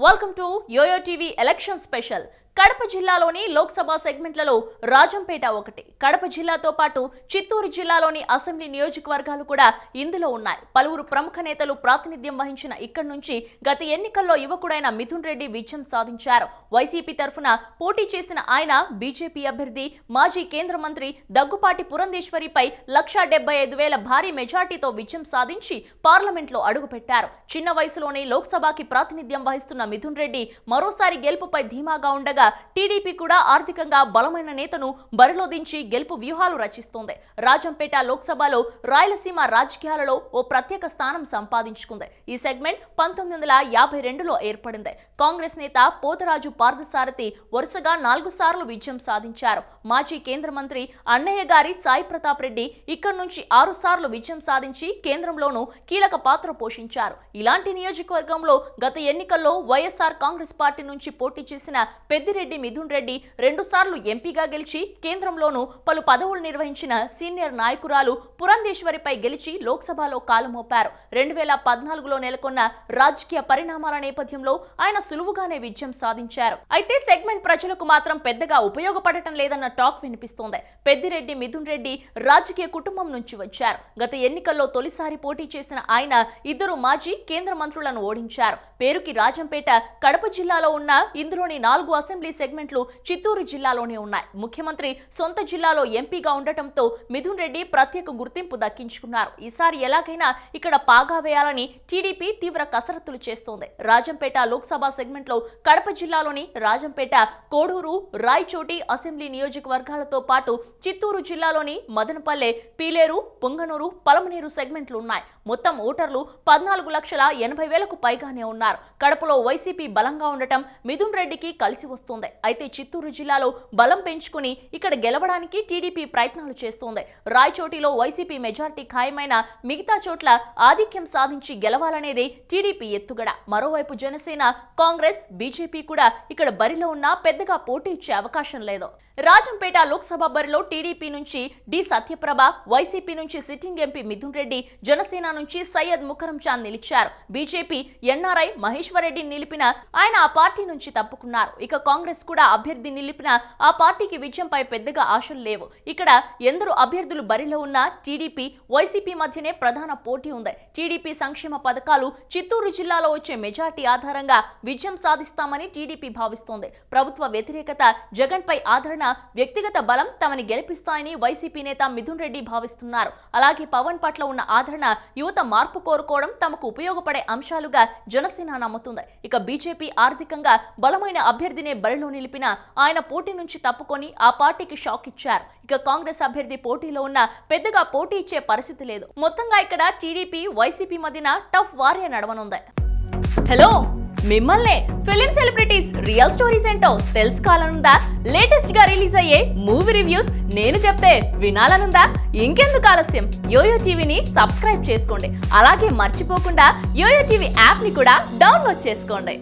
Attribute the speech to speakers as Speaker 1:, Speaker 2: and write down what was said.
Speaker 1: Welcome to YoYo TV election special. Kadapa జిల్లాలోని లోక్సభ సెగ్మెంట్లలో రాజంపేట ఒకటి. కడప జిల్లాతో పాటు చిత్తూరు జిల్లాలోని అసెంబ్లీ నియోజకవర్గాలు కూడా ఇందులో ఉన్నాయి. పలువురు ప్రముఖ నేతలు ప్రాతినిధ్యం వహించిన ఇక్కడి నుంచి గత ఎన్నికల్లో యువకుడైన మిథున్ రెడ్డి విజయం సాధించారు. వైసీపీ తరఫున పోటీ చేసిన ఆయన బీజేపీ అభ్యర్థి మాజీ కేంద్ర మంత్రి దగ్గుపాటి పురంధేశ్వరిపై 1,75,000 భారీ మెజార్టీతో విజయం సాధించి పార్లమెంట్లో అడుగుపెట్టారు. చిన్న వయసులోనే లోక్సభకి ప్రాతినిధ్యం వహిస్తున్న మిథున్ రెడ్డి మరోసారి గెలుపుపై ధీమాగా ఉండగా టీడీపీ కూడా ఆర్థికంగా బలమైన నేతను బరిలో దించి గెలుపు వ్యూహాలు రచిస్తోంది. రాజంపేట లోక్సభలో రాయలసీమ రాజకీయాలలో ఓ ప్రత్యేక స్థానం సంపాదించుకుంది. ఈ సెగ్మెంట్ 1952లో ఏర్పడింది. కాంగ్రెస్ నేత పోతరాజు పార్థసారథి వరుసగా 4 సార్లు విజయం సాధించారు. మాజీ కేంద్ర మంత్రి అన్నయ్య గారి సాయి ప్రతాప్ రెడ్డి ఇక్కడి నుంచి 6 సార్లు విజయం సాధించి కేంద్రంలోనూ కీలక పాత్ర పోషించారు. ఇలాంటి నియోజకవర్గంలో గత ఎన్నికల్లో వైఎస్ఆర్ కాంగ్రెస్ పార్టీ నుంచి పోటీ చేసిన పెద్దిరెడ్డి మిథున్ రెడ్డి 2 సార్లు ఎంపీగా గెలిచి కేంద్రంలోనూ పలు పదవులు నిర్వహించిన సీనియర్ నాయకురాలు పురంధేశ్వరిపై గెలిచి లోక్సభలో కాలుమోపారు. 2014లో నెలకొన్న రాజకీయ పరిణామాల నేపథ్యంలో ఆయన సులువుగానే విజయం సాధించారు. అయితే సెగ్మెంట్ ప్రజలకు మాత్రం పెద్దగా ఉపయోగపడటం లేదన్న టాక్ వినిపిస్తోంది. పెద్దిరెడ్డి మిథున్ రెడ్డి రాజకీయ కుటుంబం నుంచి వచ్చారు. గత ఎన్నికల్లో తొలిసారి పోటీ చేసిన ఆయన 2 మాజీ కేంద్ర మంత్రులను ఓడించారు. పేరుకి రాజంపేట కడప జిల్లాలో ఉన్న ఇందులోని 4 అసెంబ్లీ సెగ్మెంట్లు చిత్తూరు జిల్లాలోనే ఉన్నాయి. ముఖ్యమంత్రి సొంత జిల్లాలో ఎంపీగా ఉండటంతో మిథున్ రెడ్డి ప్రత్యేక గుర్తింపు దక్కించుకున్నారు. ఈసారి ఎలాగైనా ఇక్కడ పాగా వేయాలని టీడీపీ తీవ్ర కసరత్తులు చేస్తోంది. రాజంపేట లోక్సభ సెగ్మెంట్లో కడప జిల్లాలోని రాజంపేట, కోడూరు, రాయచోటి అసెంబ్లీ నియోజకవర్గాలతో పాటు చిత్తూరు జిల్లాలోని మదనపల్లె, పీలేరు, పొంగనూరు, పలమనేరు సెగ్మెంట్లు ఉన్నాయి. మొత్తం ఓటర్లు 14,80,000కు పైగానే ఉన్నారు. కడపలో వైసీపీ బలంగా ఉండటం మిథున్ రెడ్డికి కలిసి వస్తుంది. అయితే చిత్తూరు జిల్లాలో బలం పెంచుకుని ఇక్కడ గెలవడానికి టీడీపీ ప్రయత్నాలు చేస్తోంది. రాయచోటిలో వైసీపీ మెజార్టీ ఖాయమైన మిగతా చోట్ల ఆధిక్యం సాధించి గెలవాలనేది టీడీపీ ఎత్తుగడ. మరోవైపు జనసేన, కాంగ్రెస్, బీజేపీ కూడా ఇక్కడ బరిలో ఉన్నా పెద్దగా పోటీ ఇచ్చే అవకాశం లేదు. రాజంపేట లోక్సభ బరిలో టీడీపీ నుంచి డి సత్యప్రభ, వైసీపీ నుంచి సిట్టింగ్ ఎంపీ మిథున్ రెడ్డి, జనసేన నుంచి సయ్యద్ ముకరం చాంద్ నిలిచారు. బీజేపీ ఎన్ఆర్ఐ మహేశ్వర్ రెడ్డిని నిలిపిన ఆయన ఆ పార్టీ నుంచి తప్పుకున్నారు. ఇక కాంగ్రెస్ కూడా అభ్యర్థి నిలిపిన ఆ పార్టీకి విజయంపై పెద్దగా ఆశలు లేవు. ఇక్కడ ఎందరు అభ్యర్థులు బరిలో ఉన్నా టీడీపీ, వైసీపీ మధ్యనే ప్రధాన పోటీ ఉంది. టీడీపీ సంక్షేమ పథకాలు చిత్తూరు జిల్లాలో వచ్చే మెజార్టీ ఆధారంగా విజయం సాధిస్తామని టీడీపీ భావిస్తోంది. ప్రభుత్వ వ్యతిరేకత, జగన్ పై ఆదరణ, వ్యక్తిగత బలం తమని గెలిపిస్తాయని వైసీపీ నేత మిథున్ రెడ్డి భావిస్తున్నారు. అలాగే పవన్ పట్ల ఉన్న ఆదరణ, యువత మార్పు కోరుకోవడం తమకు ఉపయోగపడే అంశాలుగా జనసేన నమ్ముతుంది. ఇక బీజేపీ ఆర్థికంగా బలమైన అభ్యర్థినే బరిలో నిలిపిన ఆయన పోటీ నుంచి తప్పుకొని ఆ పార్టీకి షాక్ ఇచ్చారు. ఇక కాంగ్రెస్ అభ్యర్థి పోటీలో ఉన్న పెద్దగా పోటీ ఇచ్చే పరిస్థితి లేదు. మొత్తంగా ఇక్కడ టీడీపీ, వైసీపీ మధ్యన టఫ్ వారే నడవనుంది. హలో, మిమ్మల్నే ఫిలిం సెలబ్రిటీస్ రియల్ స్టోరీస్ ఏంటో తెలుసుకోవాలనుందా? లేటెస్ట్ గా రిలీజ్ అయ్యే మూవీ రివ్యూస్ నేను చెప్తే వినాలనుందా? ఇంకెందుకు ఆలస్యం, యోయో టీవీని సబ్స్క్రైబ్ చేసుకోండి. అలాగే మర్చిపోకుండా యోయో టీవీ యాప్ ని కూడా డౌన్లోడ్ చేసుకోండి.